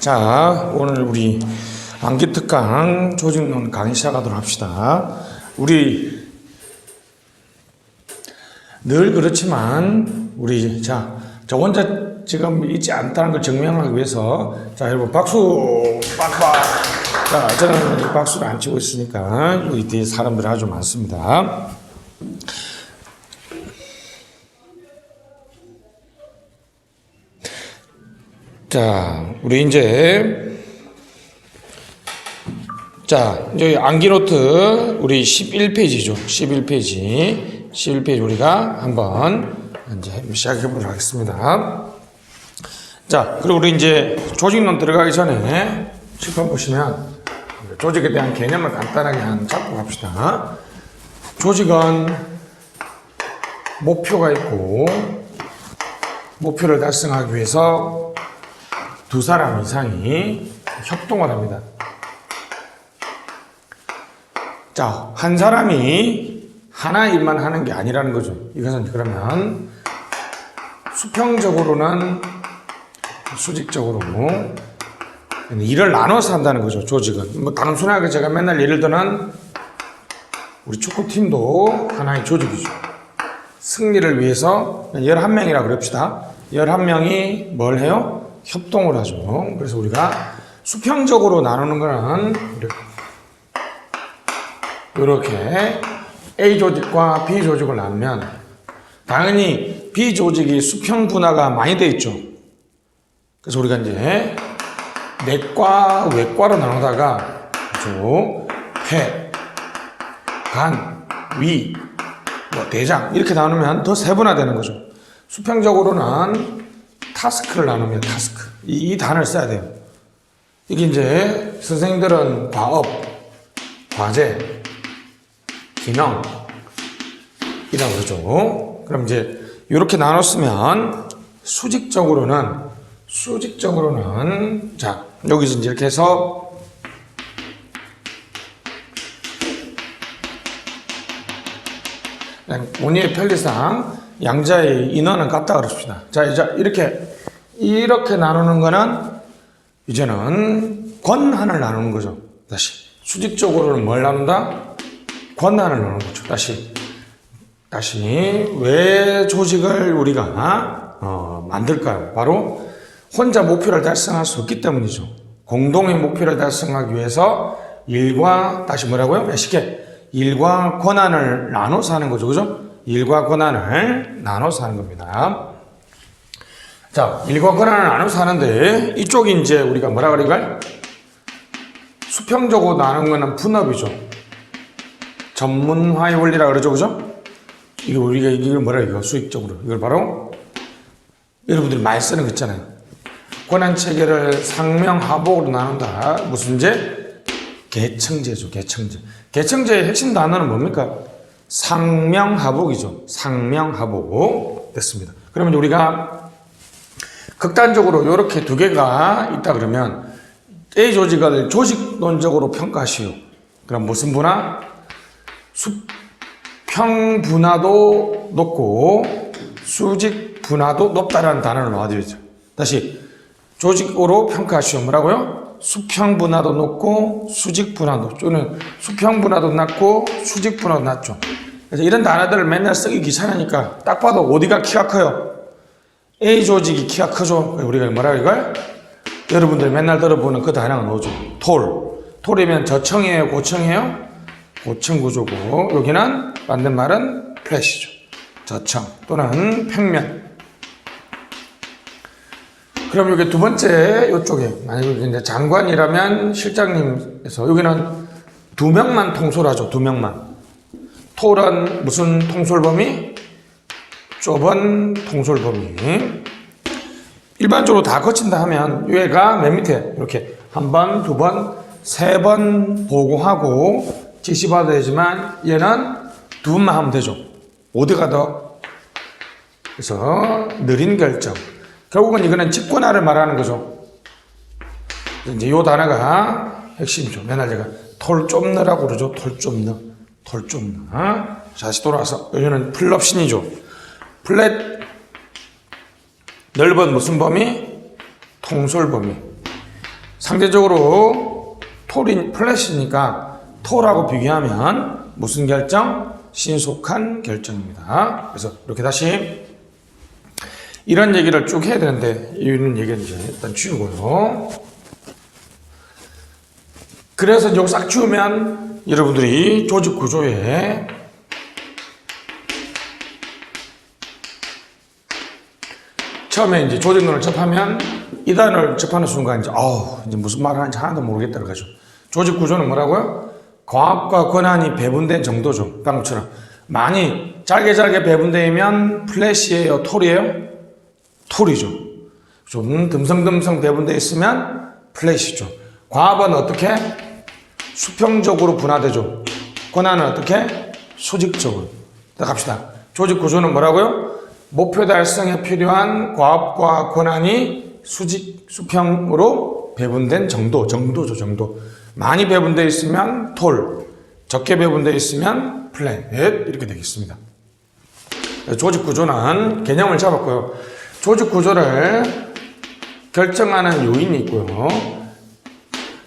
자, 오늘 우리 암기특강 조직론 강의 시작하도록 합시다. 우리 늘 그렇지만 우리 저 혼자 지금 있지 않다는 걸 증명하기 위해서 여러분 박수 빡빡. 저는 박수를 안 치고 있으니까 여기 뒤에 사람들이 아주 많습니다. 우리 이제 여기 암기노트 우리 11페이지죠. 11페이지 우리가 한번 이제 시작해 보도록 하겠습니다. 그리고 우리 이제 조직론 들어가기 전에 칠판 보시면 조직에 대한 개념을 간단하게 잡고 갑시다. 조직은 목표가 있고 목표를 달성하기 위해서 두 사람 이상이 협동을 합니다. 한 사람이 하나 일만 하는 게 아니라는 거죠. 이것은 그러면 수평적으로는 수직적으로 일을 나눠서 한다는 거죠. 조직은 단순하게 제가 맨날 예를 들면 우리 축구팀도 하나의 조직이죠. 승리를 위해서 11명이라 그럽시다. 11명이 뭘 해요? 협동을 하죠. 그래서 우리가 수평적으로 나누는 거는 이렇게 A 조직과 B 조직을 나누면 당연히 B 조직이 수평 분화가 많이 되어 있죠. 그래서 우리가 이제 내과, 외과로 나누다가 폐, 간, 위, 대장 이렇게 나누면 더 세분화되는 거죠. 수평적으로는 타스크를 나누면 타스크. 이 단어를 써야 돼요. 이게 이제 선생님들은 과업, 과제, 기능 이라고 그러죠. 그럼 이제 이렇게 나눴으면 수직적으로는 여기서 이제 이렇게 해서 본인의 편리상 양자의 인원은 같다 그럽시다. 이제 이렇게 나누는 거는 이제는 권한을 나누는 거죠. 다시 수직적으로는 뭘 나눈다? 권한을 나누는 거죠. 다시 왜 조직을 우리가 만들까요? 바로 혼자 목표를 달성할 수 없기 때문이죠. 공동의 목표를 달성하기 위해서 일과 다시 뭐라고요? 쉽게 일과 권한을 나눠서 하는 거죠. 그죠? 일과 권한을 나눠서 하는 겁니다. 일과 권한을 나눠서 하는데 이쪽이 이제 우리가 뭐라 그럴까요? 수평적으로 나누는 거는 분업이죠. 전문화의 원리라 그러죠. 그죠? 이걸 뭐라 이거 수익적으로. 이걸 바로 여러분들이 많이 쓰는 거 있잖아요. 권한 체계를 상명하복으로 나눈다. 무슨 제? 계층제죠. 계층제의 핵심 단어는 뭡니까? 상명하복이죠. 상명하복. 됐습니다. 그러면 우리가 극단적으로 이렇게 두 개가 있다 그러면 A 조직을 조직론적으로 평가하시오. 그럼 무슨 분화? 수평 분화도 높고 수직 분화도 높다라는 단어를 놓아드리죠. 다시 조직으로 평가하시오. 뭐라고요? 수평 분화도 높고 수직 분화도 또는 수평 분화도 낮고 수직 분화도 낮죠. 그래서 이런 단어들을 맨날 쓰기 귀찮으니까 딱 봐도 어디가 키가 커요? A 조직이 키가 크죠. 우리가 뭐라 이걸? 여러분들 맨날 들어보는 그 단어가 뭐죠? 톨이면 저층이에요? 고층이에요? 고층 구조고 여기는 맞는 말은 플랫이죠. 저층 또는 평면. 그럼 여기 두 번째 이쪽에 만약에 이제 장관이라면 실장님에서 여기는 2명만 통솔하죠. 2명만. 톨은 무슨 통솔범위? 좁은 통솔범위. 일반적으로 다 거친다 하면 얘가 맨 밑에 이렇게 한 번, 두 번, 세 번 보고하고 지시받아야 되지만 얘는 두 번만 하면 되죠. 어디가 더? 그래서 느린 결정. 결국은 이거는 직권화를 말하는 거죠. 이제 요 단어가 핵심이죠. 맨날 제가 톨 좀 넣으라고 그러죠. 톨 좀 넣어. 다시 돌아와서 여기는 플럽신이죠. 플랫 넓은 무슨 범위? 통솔 범위. 상대적으로 플랫이니까 톨하고 비교하면 무슨 결정? 신속한 결정입니다. 그래서 이렇게 다시 이런 얘기를 쭉 해야 되는데 이런 얘기는 이제 일단 지우고요. 그래서 이거 싹 지우면 여러분들이 조직 구조에 처음에 이제 조직론을 접하면 이 단어를 접하는 순간 이제 무슨 말을 하는지 하나도 모르겠다 그래가지고 조직 구조는 뭐라고요? 과업과 권한이 배분된 정도죠. 방금처럼 많이 잘게 배분되면 플랫이에요, 톨이에요? 톨이죠. 좀 듬성듬성 배분되어 있으면 플랫이죠. 과업은 어떻게? 수평적으로 분화되죠. 권한은 어떻게? 수직적으로. 자, 갑시다. 조직 구조는 뭐라고요? 목표 달성에 필요한 과업과 권한이 수평으로 배분된 정도죠, 정도. 많이 배분되어 있으면 톨, 적게 배분되어 있으면 플랫, 이렇게 되겠습니다. 조직 구조는 개념을 잡았고요. 조직 구조를 결정하는 요인이 있고요.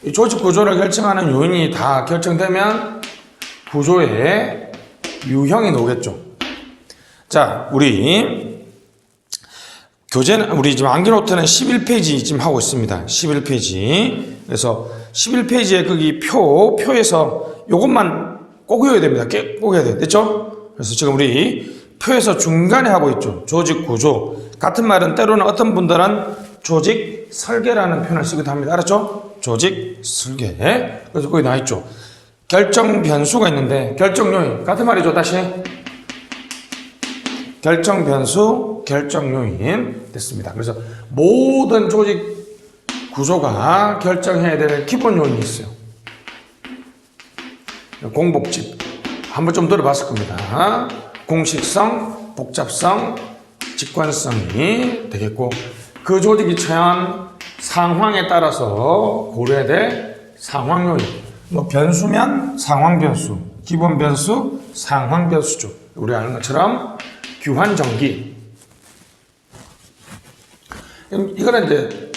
이 조직 구조를 결정하는 요인이 다 결정되면 구조에 유형이 나오겠죠. 자, 우리 지금 암기노트는 11페이지 지금 하고 있습니다. 11페이지. 그래서 11페이지에 거기 표에서 요것만 꼭 외워야 됩니다. 꼭 해야 돼요. 됐죠? 그래서 지금 우리 표에서 중간에 하고 있죠. 조직 구조. 같은 말은 때로는 어떤 분들은 조직 설계라는 표현을 쓰기도 합니다. 알았죠? 조직 설계. 그래서 거기 나와 있죠. 결정 변수가 있는데 결정 요인. 같은 말이죠. 다시. 결정 변수, 결정 요인 됐습니다. 그래서 모든 조직 구조가 결정해야 될 기본 요인이 있어요. 공복집 한번 좀 들어봤을 겁니다. 공식성, 복잡성, 직관성이 되겠고 그 조직이 처한 상황에 따라서 고려해야 될 상황 요인. 뭐 변수면 상황 변수, 기본 변수, 상황 변수죠. 우리 아는 것처럼 규환전기. 이거는 이제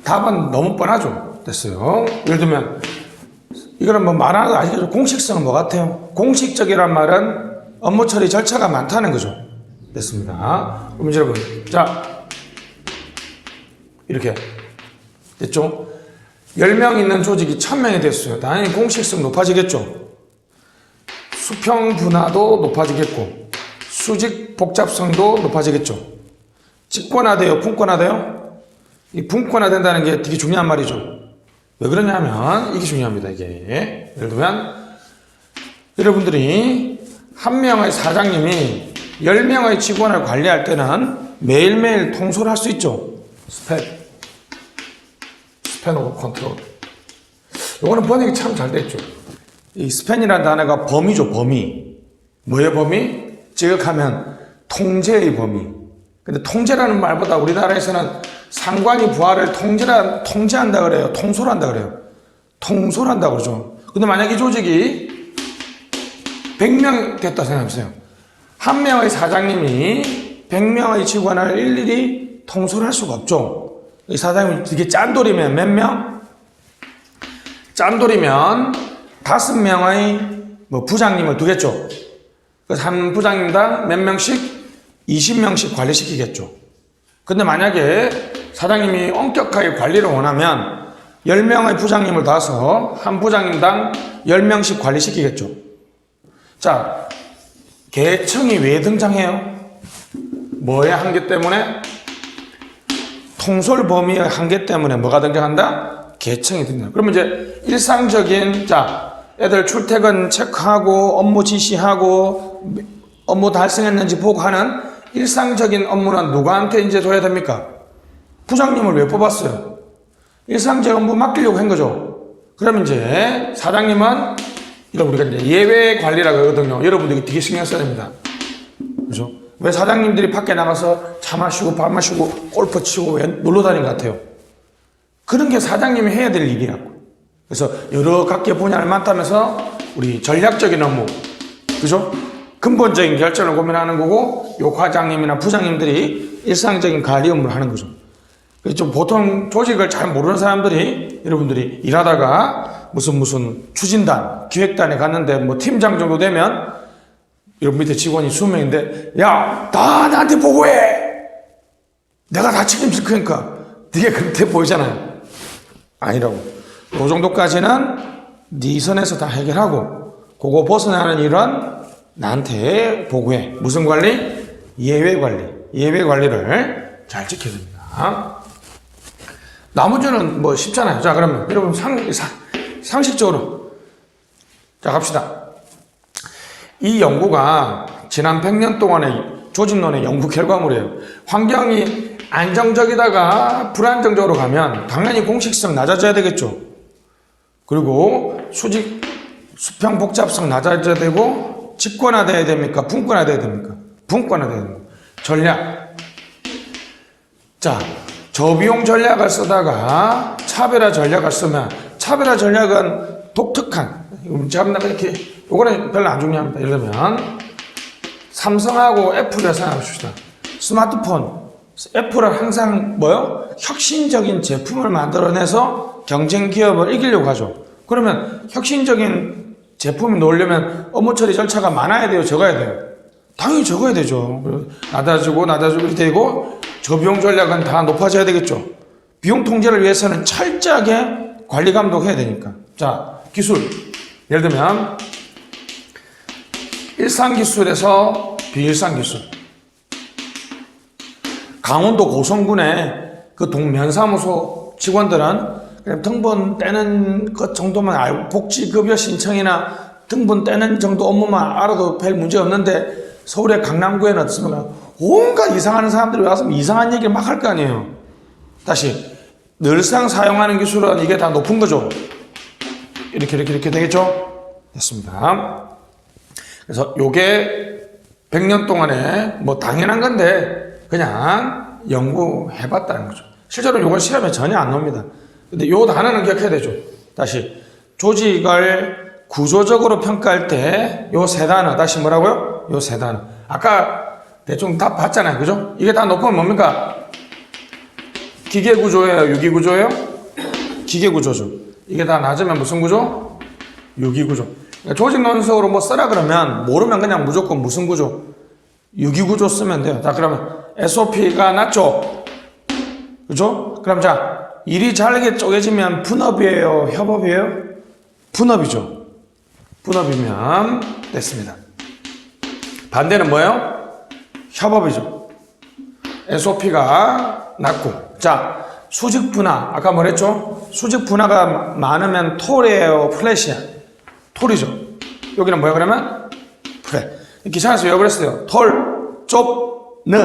답은 너무 뻔하죠. 됐어요. 예를 들면 이거는 뭐 말하는 거 아시겠죠? 공식성은 뭐 같아요? 공식적이란 말은 업무 처리 절차가 많다는 거죠. 됐습니다. 그럼 여러분, 자 이렇게 됐죠? 10명 있는 조직이 1000명이 됐어요. 당연히 공식성 높아지겠죠. 수평 분화도 높아지겠고 수직 복잡성도 높아지겠죠. 직권화돼요? 분권화돼요? 이 분권화된다는 게 되게 중요한 말이죠. 왜 그러냐면 이게 중요합니다. 이게 예를 들면 여러분들이 한 명의 사장님이 10명의 직원을 관리할 때는 매일매일 통솔을 할 수 있죠. 스팬 오브 컨트롤. 이거는 번역이 참 잘 됐죠. 이 스팬이라는 단어가 범위죠, 범위. 뭐의 범위? 지극하면 통제의 범위. 근데 통제라는 말보다 우리나라에서는 상관이 부하를 통제한다 그래요. 통솔한다 그래요. 통솔한다 그러죠. 근데 만약 이 조직이 100명 됐다 생각해보세요. 한 명의 사장님이 100명의 직원을 일일이 통솔할 수가 없죠. 이 사장님이 이게 짠돌이면 몇 명? 짠돌이면 5명의 부장님을 두겠죠. 그래서 한 부장님당 몇 명씩? 20명씩 관리시키겠죠. 근데 만약에 사장님이 엄격하게 관리를 원하면 10명의 부장님을 둬서 한 부장님당 10명씩 관리시키겠죠. 자, 계층이 왜 등장해요? 뭐의 한계 때문에? 통솔 범위의 한계 때문에 뭐가 등장한다? 계층이 등장한다. 그러면 이제 일상적인, 애들 출퇴근 체크하고 업무 지시하고 업무 달성했는지 보고 하는 일상적인 업무는 누구한테 이제 줘야 됩니까? 부장님을 왜 뽑았어요? 일상적 업무 맡기려고 한 거죠. 그러면 이제 사장님은 이런 우리가 이제 예외 관리라고 하거든요. 여러분들이 되게 신경 써야 됩니다. 그죠? 왜 사장님들이 밖에 나가서 차 마시고 밥 마시고 골프 치고 놀러 다니는 것 같아요? 그런 게 사장님이 해야 될 일이라고. 그래서 여러 각계 분야를 맡으면서 우리 전략적인 업무, 그죠? 근본적인 결정을 고민하는 거고, 요 과장님이나 부장님들이 일상적인 관리 업무를 하는 거죠. 좀 보통 조직을 잘 모르는 사람들이 여러분들이 일하다가 무슨 추진단, 기획단에 갔는데 뭐 팀장 정도 되면 여러분 밑에 직원이 20명인데 야, 다 나한테 보고해! 내가 다 책임질 거니까 네가 그렇게 보이잖아요. 아니라고. 그 정도까지는 네 선에서 다 해결하고 그거 벗어나는 일은 나한테 보고해. 무슨 관리? 예외 관리. 예외 관리를 잘 지켜야 됩니다. 나머지는 뭐 쉽잖아요. 자, 그러면 여러분 상식적으로 자 갑시다. 이 연구가 지난 100년 동안의 조직론의 연구 결과물이에요. 환경이 안정적이다가 불안정적으로 가면 당연히 공식성 낮아져야 되겠죠. 그리고 수평 복잡성 낮아져야 되고 직권화돼야 됩니까? 분권화돼야 됩니까? 분권화돼야 됩니다. 전략. 자, 저비용 전략을 쓰다가 차별화 전략을 쓰면 차별화 전략은 독특한 이렇게 요거는 별로 안 중요합니다. 예를 들면 삼성하고 애플을 생각해봅시다. 스마트폰 애플은 항상 뭐요? 혁신적인 제품을 만들어내서 경쟁 기업을 이기려고 하죠. 그러면 혁신적인 제품이 나오려면 업무 처리 절차가 많아야 돼요? 적어야 돼요? 당연히 적어야 되죠. 낮아지고 이렇게 되고 저비용 전략은 다 높아져야 되겠죠. 비용 통제를 위해서는 철저하게 관리 감독해야 되니까. 자, 기술. 예를 들면 일상기술에서 비일상기술. 강원도 고성군의 그 동면사무소 직원들은 그냥 등본 떼는 것 정도만 알고 복지급여 신청이나 등본 떼는 정도 업무만 알아도 별 문제 없는데 서울의 강남구에는 어떻습니까? 온갖 이상하는 사람들이 와서 이상한 얘기를 막 할 거 아니에요. 다시 늘상 사용하는 기술은 이게 다 높은 거죠. 이렇게 되겠죠? 됐습니다. 그래서 요게 100년 동안에 뭐 당연한 건데 그냥 연구해봤다는 거죠. 실제로 요건 시험에 전혀 안 나옵니다. 근데 요 단어는 기억해야 되죠. 다시 조직을 구조적으로 평가할 때 요 세 단어 다시 뭐라고요? 요 세 단어. 아까 대충 다 봤잖아요. 그죠? 이게 다 높으면 뭡니까? 기계구조예요? 유기구조예요? 기계구조죠. 이게 다 낮으면 무슨 구조? 유기구조. 그러니까 조직 논리적으로 뭐 쓰라 그러면 모르면 그냥 무조건 무슨 구조? 유기구조 쓰면 돼요. 자, 그러면 SOP가 낮죠? 그죠? 그럼 자, 일이 잘게 쪼개지면 분업이에요? 협업이에요? 분업이죠. 분업이면 됐습니다. 반대는 뭐예요? 협업이죠. SOP가 낮고. 자, 수직 분화. 아까 뭐랬죠? 수직 분화가 많으면 톨이에요? 플랫이야? 톨이죠. 여기는 뭐야 그러면? 플랫. 기사에서 왜 그랬어요? 톨, 좁, 느.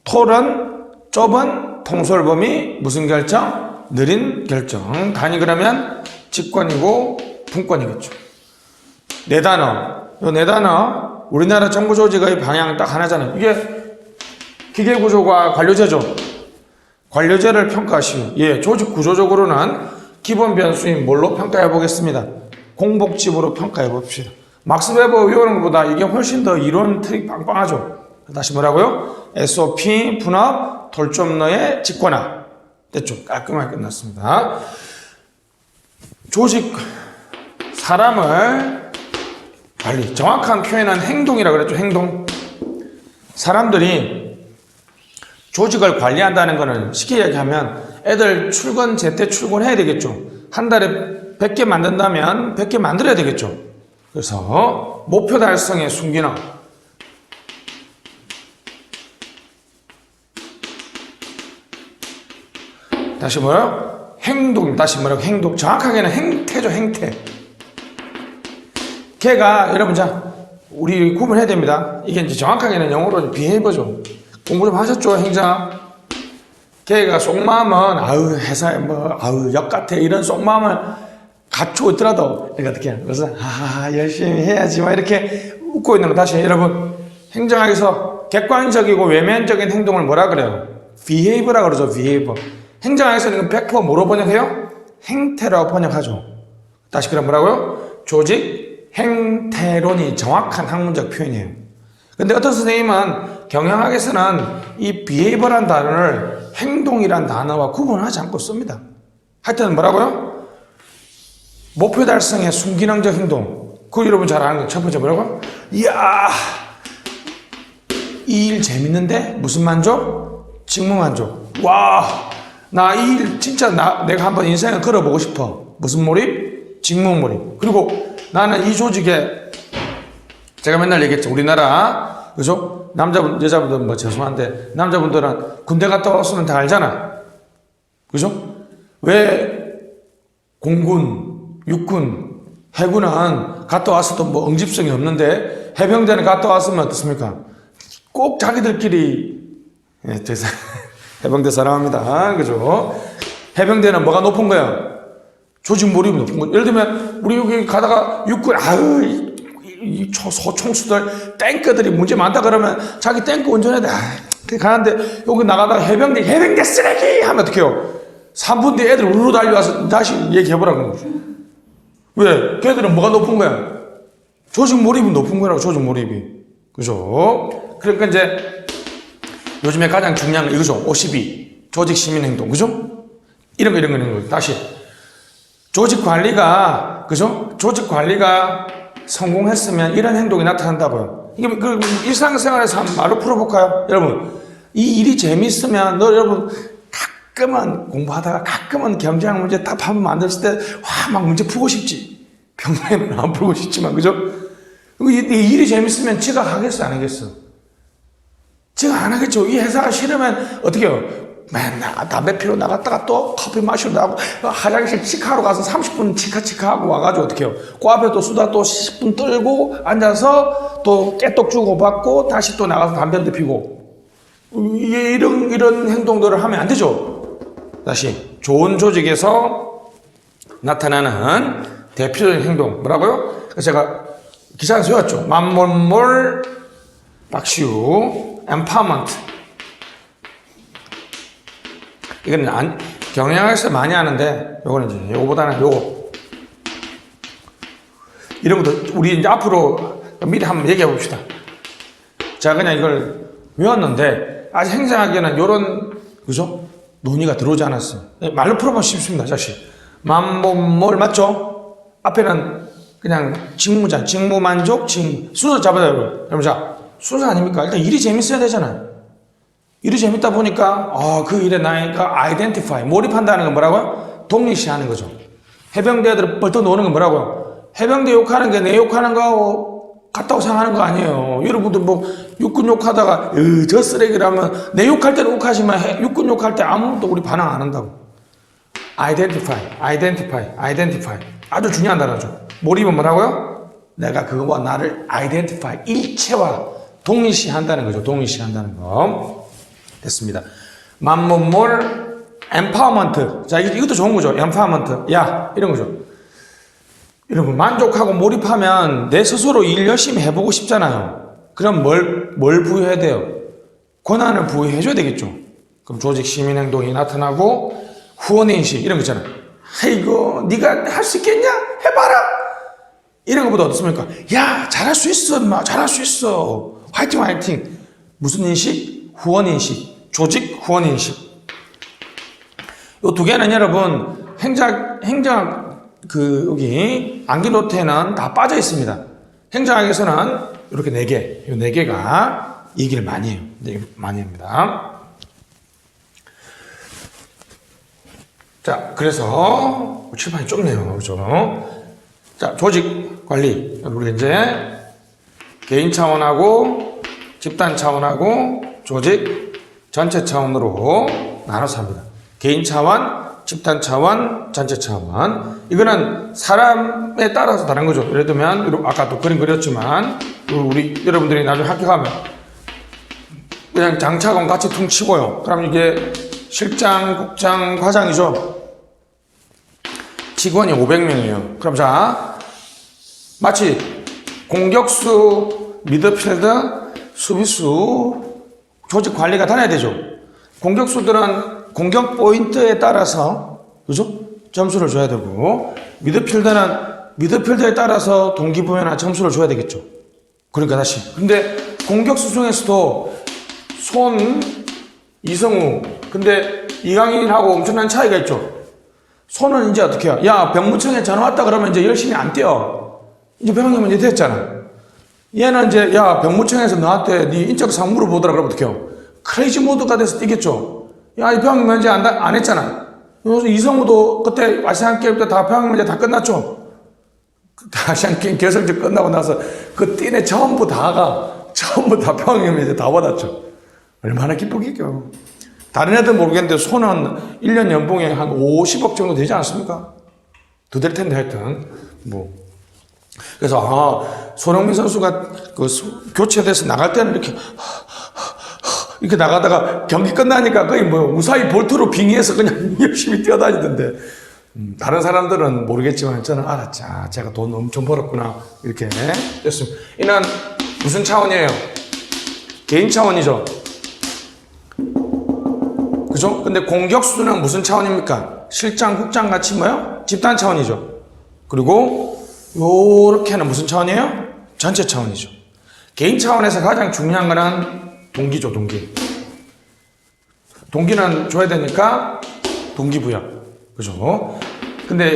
톨은 좁은 통솔범위 무슨 결정? 느린 결정. 단위 그러면 직권이고 분권이겠죠. 네 단어. 요 네 단어. 우리나라 정부 조직의 방향 딱 하나잖아요. 이게 기계구조가 관료제죠. 관료제를 평가하시면 예, 조직 구조적으로는 기본 변수인 뭘로 평가해 보겠습니다. 공복집으로 평가해 봅시다. 막스 웨버 외우는 것보다 이게 훨씬 더 이론 트릭 빵빵하죠. 다시 뭐라고요? SOP, 분업, 돌점너의 직권화. 됐죠? 깔끔하게 끝났습니다. 조직, 사람을 관리. 정확한 표현은 행동이라고 그랬죠. 행동. 사람들이 조직을 관리한다는 거는 쉽게 얘기하면 애들 출근 제때 출근해야 되겠죠. 한 달에 100개 만든다면 100개 만들어야 되겠죠. 그래서 목표 달성의 순기능. 다시 뭐요? 행동. 다시 뭐라고? 행동. 정확하게는 행태죠. 행태. 걔가 여러분 자 우리 구분해야 됩니다. 이게 이제 정확하게는 영어로 behavior죠. 공부 좀 하셨죠, 행자? 걔가 속마음은 아우 회사에 뭐 아우 역 같아 이런 속마음을 갖추고 있더라도 내가 어떻게 해? 그래서 열심히 해야지 막 이렇게 웃고 있는 거. 다시 여러분 행정학에서 객관적이고 외면적인 행동을 뭐라 그래요? behavior라고 그러죠. behavior. 행정학에서는 100% 뭐로 번역해요? 행태라고 번역하죠. 다시 그럼 뭐라고요? 조직 행태론이 정확한 학문적 표현이에요. 근데 어떤 선생님은 경영학에서는 이 behavior란 단어를 행동이란 단어와 구분하지 않고 씁니다. 하여튼 뭐라고요? 목표 달성의 순기능적 행동. 그거 여러분 잘 아는 거. 첫 번째 뭐라고? 이야, 이 일 재밌는데? 무슨 만족? 직무 만족. 와, 나 이 일 진짜 내가 한번 인생을 걸어보고 싶어. 무슨 몰입? 직무 몰입. 그리고 나는 이 조직에 제가 맨날 얘기했죠. 우리나라, 그죠? 남자분, 여자분들은 뭐 죄송한데, 남자분들은 군대 갔다 왔으면 다 알잖아. 그죠? 왜 공군, 육군, 해군은 갔다 왔어도 뭐 응집성이 없는데, 해병대는 갔다 왔으면 어떻습니까? 꼭 자기들끼리, 예, 해병대 사랑합니다. 그죠? 해병대는 뭐가 높은 거야? 조직 몰입이 높은 거야. 예를 들면, 우리 여기 가다가 육군, 아유, 이 소총수들, 탱크들이 문제 많다 그러면 자기 탱크 운전해야 돼. 가는데 여기 나가다가 해병대 쓰레기! 하면 어떡해요? 3분 뒤에 애들 우르르 달려와서 다시 얘기해보라고. 왜? 걔들은 뭐가 높은 거야? 조직 몰입이 높은 거라고, 조직 몰입이. 그죠? 그러니까 이제 요즘에 가장 중요한 건 이거죠. 52. 조직 시민 행동. 그죠? 이런 거. 다시. 조직 관리가, 그죠? 조직 관리가 성공했으면 이런 행동이 나타난다고요. 이게 그 일상생활에서 한번 말로 풀어볼까요? 여러분, 이 일이 재밌으면 여러분 가끔은 공부하다가 가끔은 경제학 문제 딱 한번 만들었을 때 와, 막 문제 풀고 싶지. 평소에는 안 풀고 싶지만, 그죠? 이 일이 재밌으면 지각 하겠어, 안 하겠어? 지각 안 하겠죠. 이 회사가 싫으면 어떻게 해요? 맨날 담배 피러 나갔다가 또 커피 마시러 나가고 화장실 치카하러 가서 30분 치카하고 와가지고 어떻게 해요? 그 앞에 또 수다 또 10분 떨고 앉아서 또 깨똑 주고받고 다시 또 나가서 담배 한 대 피고 이런 행동들을 하면 안 되죠. 다시 좋은 조직에서 나타나는 대표적인 행동 뭐라고요? 그래서 제가 기사에 세웠죠. 만몰몰 박시우 empowerment. 이건 경영학에서 많이 하는데 요거는 이제 요거보다는 요거 이런 것도 우리 이제 앞으로 미리 한번 얘기해 봅시다. 자, 그냥 이걸 외웠는데 아직 행정학에는 요런 그죠? 논의가 들어오지 않았어요. 말로 풀어보면 쉽습니다. 자식 만몰몰 맞죠? 앞에는 그냥 직무자 직무만족 직무 순서 잡아야 돼요. 여러분 자 순서 아닙니까? 일단 일이 재밌어야 되잖아요. 일이 재밌다 보니까 그 일에 나니까 identify 몰입한다는 건 뭐라고요? 동일시하는 거죠. 해병대들 벌떡 노는 건 뭐라고요? 해병대 욕하는 게 내 욕하는 거하고 같다고 생각하는 거 아니에요. 여러분들 뭐 육군 욕하다가 저 쓰레기라면 내 욕할 때는 욕하지만 육군 욕할 때 아무것도 우리 반항 안 한다고. identify 아주 중요한 단어죠. 몰입은 뭐라고요? 내가 그거와 나를 identify 일체와 동일시한다는 거죠. 동일시한다는 거. 됐습니다. 만몰몰 empowerment. 자, 이것도 좋은 거죠. empowerment. 야, 이런 거죠. 여러분, 만족하고 몰입하면 내 스스로 일 열심히 해보고 싶잖아요. 그럼 뭘 부여해야 돼요? 권한을 부여해줘야 되겠죠. 그럼 조직 시민 행동이 나타나고 후원인식 이런 거 있잖아요. 아이고, 네가 할 수 있겠냐? 해봐라. 이런 것보다 어떻습니까? 야, 잘할 수 있어, 인마. 잘할 수 있어. 화이팅. 무슨 인식? 후원인식, 조직 후원인식. 요 두 개는 여러분, 여기, 암기노트에는 다 빠져 있습니다. 행정학에서는 이렇게 4개, 요 4개가 얘기를 많이 해요. 많이 합니다. 자, 그래서, 칠판이 좁네요. 그죠? 자, 조직 관리. 우리 이제, 개인 차원하고, 집단 차원하고, 조직 전체 차원으로 나눠서 합니다. 개인 차원, 집단 차원, 전체 차원. 이거는 사람에 따라서 다른 거죠. 예를 들면 아까 또 그림 그렸지만 우리 여러분들이 나중에 학교 가면 그냥 장차관 같이 퉁치고요. 그럼 이게 실장, 국장, 과장이죠. 직원이 500명이에요. 그럼 자 마치 공격수, 미드필더, 수비수 조직 관리가 다녀야 되죠. 공격수들은 공격 포인트에 따라서 그죠? 점수를 줘야 되고 미드필더는 미드필더에 따라서 동기부여나 점수를 줘야 되겠죠. 그러니까 다시 근데 공격수 중에서도 손, 이성우. 근데 이강인하고 엄청난 차이가 있죠. 손은 이제 어떻게 해요? 야, 병무청에 전화 왔다 그러면 이제 열심히 안 뛰어. 이제 병원이면 이제 됐잖아. 얘는 이제, 야, 병무청에서 너한테 네 인적 사항 물어보더라 그러면 어떻게 해요? 크레이지 모드가 돼서 뛰겠죠. 야, 이 병원이면 이제 안 했잖아. 그래서 이성우도 그때 아시안 게임 때 다 병원이면 이제 다 끝났죠. 아시안 게임 결승전 끝나고 나서 그 띠네 전부 다 병원이면 이제 다 받았죠. 얼마나 기쁘겠죠. 다른 애들 모르겠는데 손은 1년 연봉에 한 50억 정도 되지 않습니까? 더 될 텐데 하여튼 뭐 그래서 손흥민 선수가 그 교체돼서 나갈 때는 이렇게 나가다가 경기 끝나니까 거의 뭐 우사히 볼트로 빙의해서 그냥 열심히 뛰어다니던데 다른 사람들은 모르겠지만 저는 알았지. 제가 돈 엄청 벌었구나 이렇게 됐습니다. 이는 무슨 차원이에요? 개인 차원이죠. 그죠? 근데 공격수는 무슨 차원입니까? 실장, 국장 같이 뭐요? 집단 차원이죠. 그리고 요렇게는 무슨 차원이에요? 전체 차원이죠. 개인 차원에서 가장 중요한 거는 동기죠, 동기. 동기는 줘야 되니까 동기부여. 그죠? 근데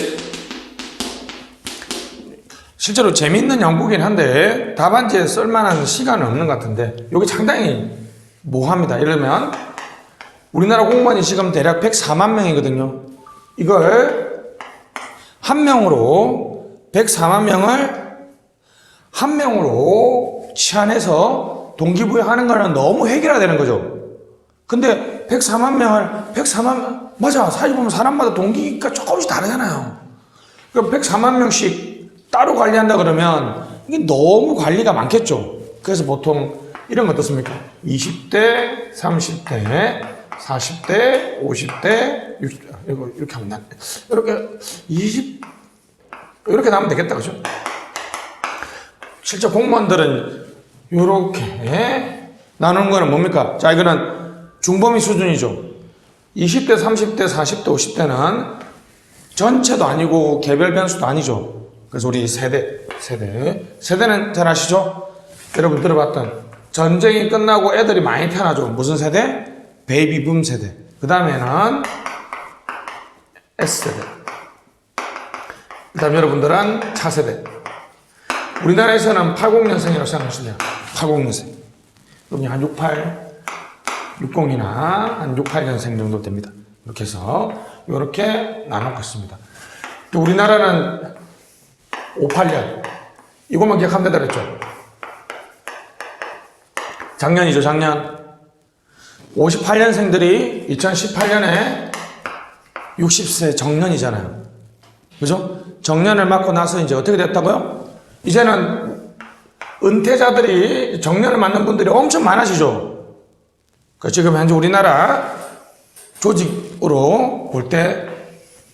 실제로 재밌는 연구긴 한데 답안지에 쓸만한 시간은 없는 것 같은데 여기 상당히 모호합니다. 이러면 우리나라 공무원이 지금 대략 104만 명이거든요. 이걸 한 명으로 104만 명을 한 명으로 치환해서 동기부여하는 거는 너무 획일화되는 거죠. 근데 104만 맞아. 사실 보면 사람마다 동기가 조금씩 다르잖아요. 그럼 104만 명씩 따로 관리한다 그러면 이게 너무 관리가 많겠죠. 그래서 보통 이런 거 어떻습니까? 20대, 30대, 40대, 50대, 60대 이거 이렇게 하면 난 이렇게 20 이렇게 나오면 되겠다, 그죠? 실제 공무원들은 이렇게 나누는 거는 뭡니까? 자, 이거는 중범위 수준이죠. 20대, 30대, 40대, 50대는 전체도 아니고 개별 변수도 아니죠. 그래서 우리 세대는 잘 아시죠? 여러분 들어봤던 전쟁이 끝나고 애들이 많이 태어나죠. 무슨 세대? 베이비붐 세대. 그 다음에는 S세대. 그 다음 여러분들은 차세대. 우리나라에서는 80년생이라고 생각하시면 돼요. 80년생. 그럼 한 60이나 한 68년생 정도 됩니다. 이렇게 해서 이렇게 나눠봤습니다. 우리나라는 58년. 이것만 기억하면 된다 그랬죠. 작년이죠, 작년. 58년생들이 2018년에 60세 정년이잖아요. 그죠? 정년을 맞고 나서 이제 어떻게 됐다고요? 이제는 은퇴자들이 정년을 맞는 분들이 엄청 많아지죠. 지금 현재 우리나라 조직으로 볼 때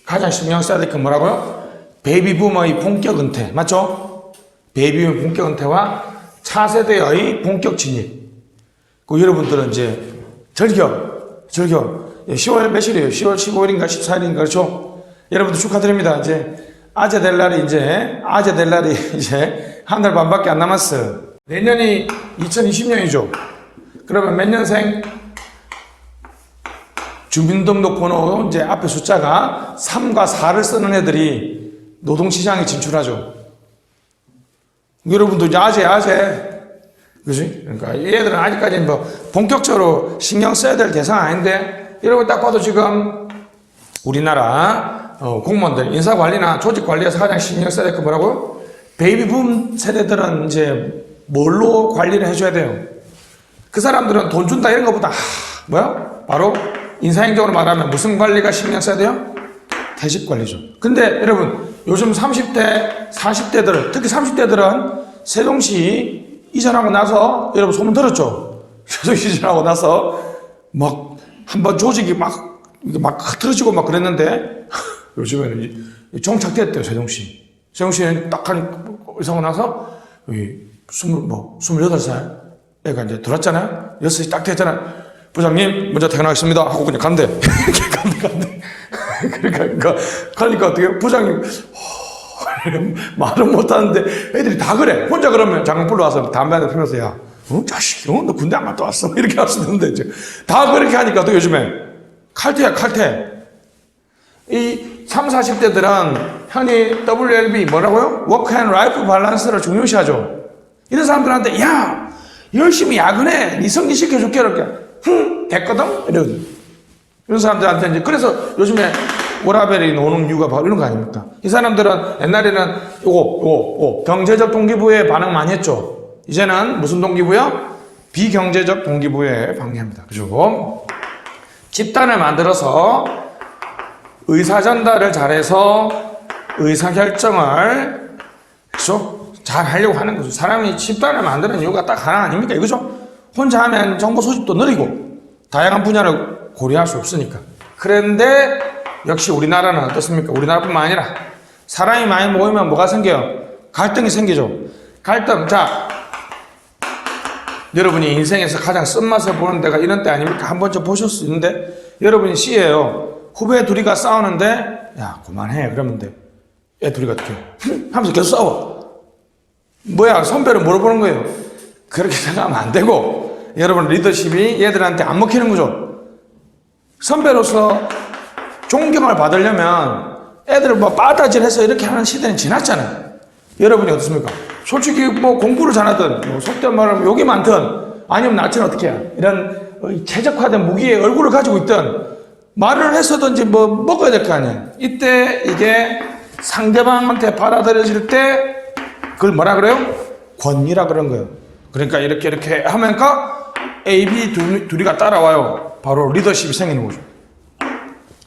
가장 신경 써야 될 건 뭐라고요? 베이비붐의 본격 은퇴. 맞죠? 베이비붐 본격 은퇴와 차세대의 본격 진입. 그 여러분들은 이제 절겨. 10월 며칠이에요? 10월 15일인가 14일인가 그렇죠? 여러분들 축하드립니다. 이제 아재 될 날이 이제 한 달 반밖에 안 남았어요. 내년이 2020년이죠. 그러면 몇 년생? 주민등록번호 이제 앞에 숫자가 3과 4를 쓰는 애들이 노동시장에 진출하죠. 여러분도 이제 아재. 그지? 그러니까 이 애들은 아직까지 뭐 본격적으로 신경 써야 될 대상 아닌데, 여러분 딱 봐도 지금 우리나라 공무원들 인사관리나 조직관리에서 가장 신경 써야 될 거 뭐라고요? 베이비붐 세대들은 이제 뭘로 관리를 해줘야 돼요? 그 사람들은 돈 준다 이런 것보다 바로 인사행정으로 말하면 무슨 관리가 신경 써야 돼요? 퇴직 관리죠. 근데 여러분 요즘 30대, 40대들 특히 30대들은 세종시 이전하고 나서 여러분 소문 들었죠? 세종시 이전하고 나서 막 한번 조직이 막 흐트러지고 막 그랬는데 요즘에는 정착됐대요. 세종시는 딱 한 이사고 나서 28살 애가 이제 들어왔잖아요. 6시 딱 됐잖아요. 부장님 먼저 퇴근하겠습니다 하고 그냥 간대. 간대. 그러니까 어떻게 부장님 말은 못하는데 애들이 다 그래. 혼자 그러면 장갑 불러 와서 담배 한 대 피면서 야 자식, 너 군대 안 갔다 왔어? 이렇게 할 수도 있는데, 이제. 다 그렇게 하니까 또 요즘에 칼퇴야, 칼퇴. 이 30, 40대들은 흔히 WLB 뭐라고요? 워크 앤 라이프 밸런스를 중요시하죠. 이런 사람들한테, 야, 열심히 야근해. 네 승진 시켜줄게. 이렇게. 됐거든? 이러거든. 이런 사람들한테 이제, 그래서 요즘에 워라벨이 노는 이유가 바로 이런 거 아닙니까? 이 사람들은 옛날에는 요거, 경제적 동기부여에 반응 많이 했죠. 이제는 무슨 동기부여? 비경제적 동기부여에 방해합니다. 그죠? 집단을 만들어서 의사전달을 잘해서 의사결정을, 그죠? 잘 하려고 하는 거죠. 사람이 집단을 만드는 이유가 딱 하나 아닙니까? 이거죠? 혼자 하면 정보 소집도 느리고 다양한 분야를 고려할 수 없으니까. 그런데 역시 우리나라는 어떻습니까? 우리나라뿐만 아니라 사람이 많이 모이면 뭐가 생겨요? 갈등이 생기죠. 갈등. 자, 여러분이 인생에서 가장 쓴맛을 보는 데가 이런 때 아닙니까? 한 번쯤 보실 수 있는데, 여러분이 C예요. 후배 둘이가 싸우는데, 야, 그만해. 그러면 돼. 애 둘이가 어떻게 해? 하면서 계속 싸워. 뭐야, 선배를 물어보는 거예요. 그렇게 생각하면 안 되고, 여러분 리더십이 얘들한테 안 먹히는 거죠. 선배로서 존경을 받으려면 애들을 뭐 빠따질해서 이렇게 하는 시대는 지났잖아요. 여러분이 어떻습니까? 솔직히 뭐 공부를 잘하든, 뭐 속된 말하면 욕이 많든, 아니면 나처럼 어떻게 해야 이런 최적화된 무기의 얼굴을 가지고 있든, 말을 해서든지 뭐 먹어야 될 거 아니에요. 이때 이게 상대방한테 받아들여질 때 그걸 뭐라 그래요? 권위라 그런 거예요. 그러니까 이렇게 하면까 A, B 둘이가 따라와요. 바로 리더십이 생기는 거죠.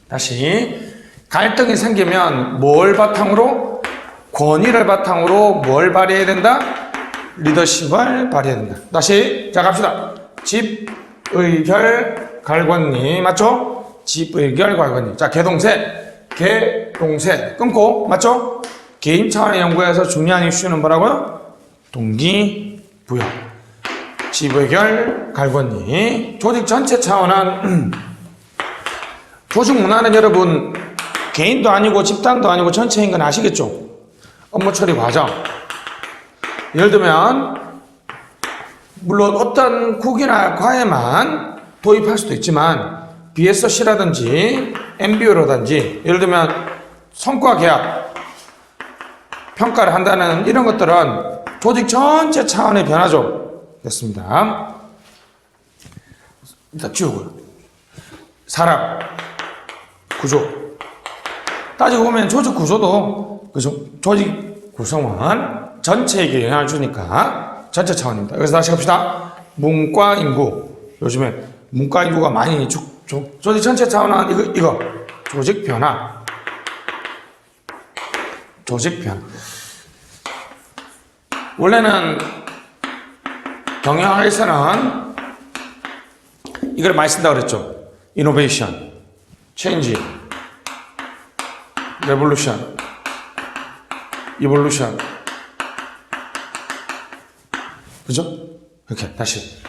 다시 갈등이 생기면 뭘 바탕으로? 권위를 바탕으로 뭘 발휘해야 된다? 리더십을 발휘해야 된다. 다시 자 갑시다. 집, 의결, 갈권리 맞죠? 집, 의결, 갈권리. 자 개동세 끊고 맞죠? 개인 차원의 연구에서 중요한 이슈는 뭐라고요? 동기부여. 집, 의결, 갈권리. 조직 전체 차원은 조직 문화는 여러분 개인도 아니고 집단도 아니고 전체인 건 아시겠죠? 업무 처리 과정. 예를 들면 물론 어떤 국이나 과에만 도입할 수도 있지만 BSC라든지 MBO라든지 예를 들면 성과 계약 평가를 한다는 이런 것들은 조직 전체 차원의 변화죠. 됐습니다. 일단 지우고요. 사람 구조 따지고 보면 조직 구조도 그죠? 조직 구성원 전체에게 영향을 주니까 전체 차원입니다. 그래서 다시 갑시다. 문과 인구 요즘에 문과 인구가 많이 조직 전체 차원은 이거 조직 변화 원래는 경영학에서는 이걸 많이 쓴다고 그랬죠. 이노베이션, 체인지, 레볼루션, 이볼루션. 그죠? 이렇게 다시.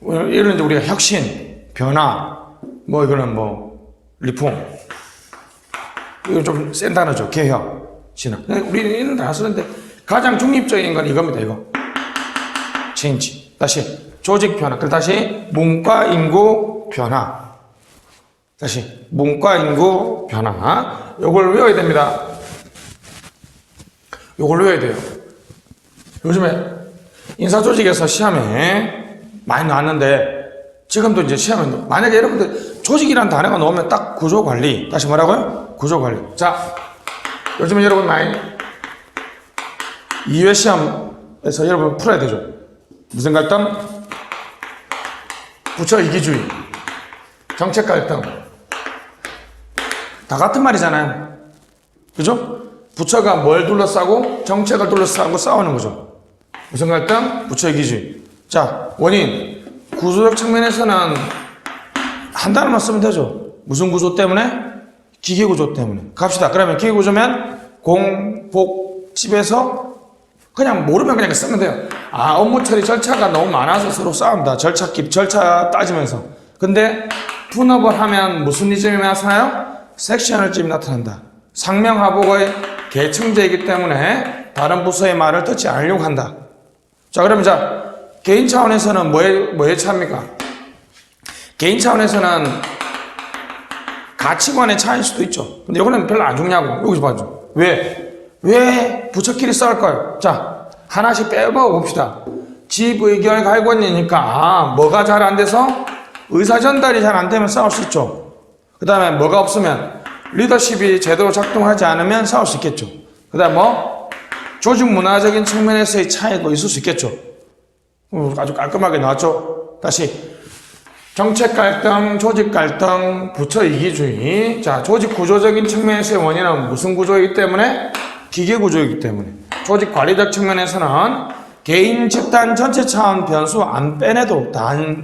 예를 들어 우리가 혁신, 변화, 뭐 이거는 뭐 리폼. 이거 좀 센 단어죠. 개혁, 진화. 우리는 이런 다 쓰는데 가장 중립적인 건 이겁니다. 이거. 체인지. 다시 조직 변화. 그리고 다시 문과 인구 변화. 다시 문과 인구 변화. 요걸 외워야 됩니다. 요걸 외워야 돼요. 요즘에 인사조직에서 시험에 많이 나왔는데 지금도 이제 시험에 만약에 여러분들 조직이라는 단어가 나오면 딱 구조관리. 다시 뭐라고요? 구조관리. 자, 요즘에 여러분 많이 2회 시험에서 여러분 풀어야 되죠. 무슨 갈등? 부처 이기주의, 정책 갈등. 다 같은 말이잖아요. 그죠? 부처가 뭘 둘러싸고 정책을 둘러싸고 싸우는 거죠. 무슨 갈등? 부처 이기주의. 자, 원인. 구조적 측면에서는 한 단어만 쓰면 되죠. 무슨 구조 때문에? 기계 구조 때문에. 갑시다. 그러면 기계 구조면 공, 복, 집에서 그냥 모르면 그냥 쓰면 돼요. 아, 업무 처리 절차가 너무 많아서 서로 싸운다. 절차 따지면서. 근데 분업을 하면 무슨 이점이 나타나요? 섹셔널점이 나타난다. 상명하복의 계층제이기 때문에 다른 부서의 말을 듣지 않으려고 한다. 자, 그러면 개인 차원에서는 뭐의 차입니까? 개인 차원에서는 가치관의 차이일 수도 있죠. 근데 이거는 별로 안 중요하고, 여기서 봐줘. 왜 부처끼리 싸울까요? 자, 하나씩 빼봐 봅시다. 집, 의결, 갈권이니까 뭐가 잘 안 돼서 의사 전달이 잘 안 되면 싸울 수 있죠. 그 다음에 뭐가 없으면 리더십이 제대로 작동하지 않으면 싸울 수 있겠죠. 그 다음 조직 문화적인 측면에서의 차이도 있을 수 있겠죠. 아주 깔끔하게 나왔죠. 다시 정책 갈등, 조직 갈등, 부처 이기주의. 자, 조직 구조적인 측면에서의 원인은 무슨 구조이기 때문에? 기계 구조이기 때문에. 조직 관리적 측면에서는 개인, 집단 전체 차원 변수 안 빼내도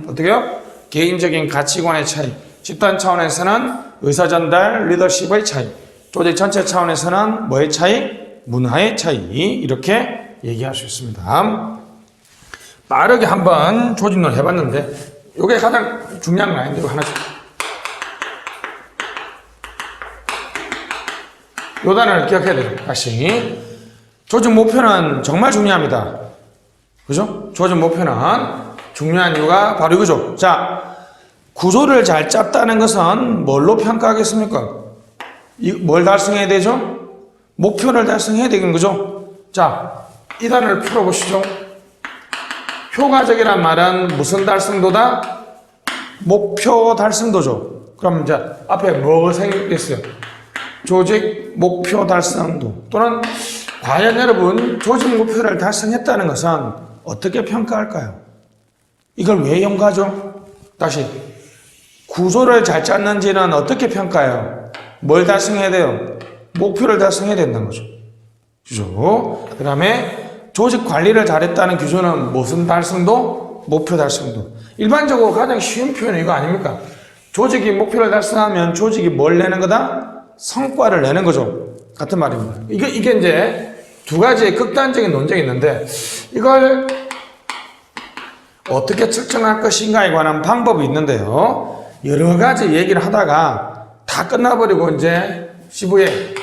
어떻게요? 개인적인 가치관의 차이. 집단 차원에서는 의사전달, 리더십의 차이. 조직 전체 차원에서는 뭐의 차이? 문화의 차이. 이렇게 얘기할 수 있습니다. 빠르게 한번 조직론 해봤는데 이게 가장 중요한 거 아닌데 이거 하나씩. 요 단어를 기억해야 돼요. 다시. 조직 목표는 정말 중요합니다. 그죠? 조직 목표는 중요한 이유가 바로 이거죠. 자, 구조를 잘 짰다는 것은 뭘로 평가하겠습니까? 뭘 달성해야 되죠? 목표를 달성해야 되는 거죠. 자, 이 단어를 풀어보시죠. 효과적이란 말은 무슨 달성도다? 목표 달성도죠. 그럼 이제 앞에 뭐 생겼어요? 조직 목표 달성도. 또는 과연 여러분 조직 목표를 달성했다는 것은 어떻게 평가할까요? 이걸 왜 연구하죠? 다시 구조를 잘 짰는지는 어떻게 평가해요? 뭘 달성해야 돼요? 목표를 달성해야 된다는 거죠. 그죠? 그 다음에 조직 관리를 잘했다는 기준은 무슨 달성도? 목표 달성도. 일반적으로 가장 쉬운 표현은 이거 아닙니까? 조직이 목표를 달성하면 조직이 뭘 내는 거다? 성과를 내는 거죠. 같은 말입니다. 이게 이제 두 가지의 극단적인 논쟁이 있는데 이걸 어떻게 측정할 것인가에 관한 방법이 있는데요. 여러 가지 얘기를 하다가 다 끝나버리고 이제 시부에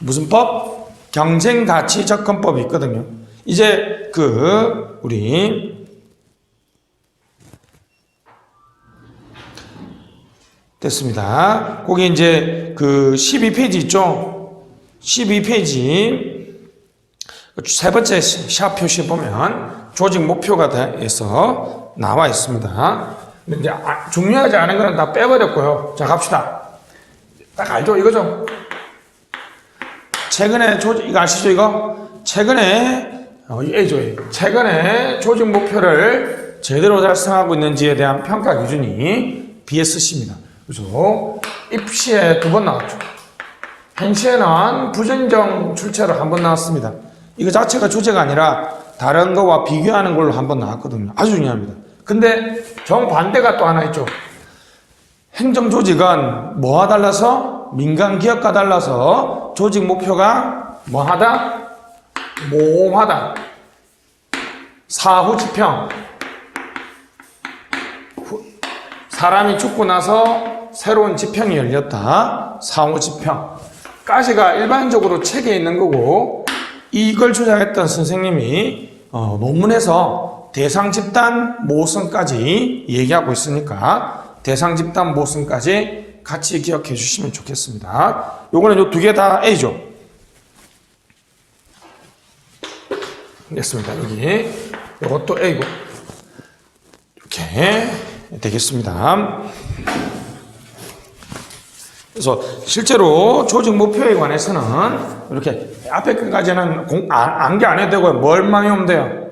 무슨 법? 경쟁가치 접근법이 있거든요. 이제 우리 됐습니다. 거기 이제 12페이지 있죠? 12페이지 세 번째 샵 표시 보면 조직 목표가 돼서 나와 있습니다. 근데 이제 중요하지 않은 거는 다 빼버렸고요. 자, 갑시다. 딱 알죠? 이거죠? 최근에 이거 아시죠? 이거? 최근에 조직 목표를 제대로 달성하고 있는지에 대한 평가 기준이 BSC입니다. 그죠? 입시에 2번 나왔죠. 행시에는 부정정 출제로 1번 나왔습니다. 이거 자체가 주제가 아니라 다른 거와 비교하는 걸로 1번 나왔거든요. 아주 중요합니다. 근데 정반대가 또 하나 있죠. 행정조직은 뭐와 달라서? 민간기업과 달라서 조직 목표가 뭐하다? 모험하다. 사후지평. 사람이 죽고 나서 새로운 지평이 열렸다. 사후지평. 까지가 일반적으로 책에 있는 거고 이걸 주장했던 선생님이 논문에서 대상집단 모성까지 얘기하고 있으니까 대상집단 모성까지 같이 기억해 주시면 좋겠습니다. 요거는 요 2개 다 A죠. 됐습니다. 여기 요것도 A고 이렇게 되겠습니다. 그래서 실제로 조직 목표에 관해서는 이렇게 앞에 끝까지는 암기 안 해도 되고요. 뭘만 외우면 돼요.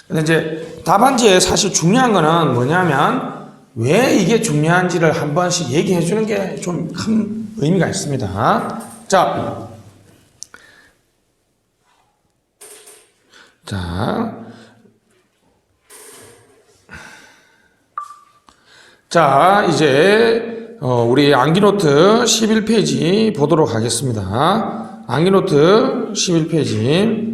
근데 이제 답안지에 사실 중요한 거는 뭐냐면 왜 이게 중요한지를 한 번씩 얘기해 주는 게 좀 큰 의미가 있습니다. 자, 이제 우리 암기노트 11페이지 보도록 하겠습니다. 암기노트 11페이지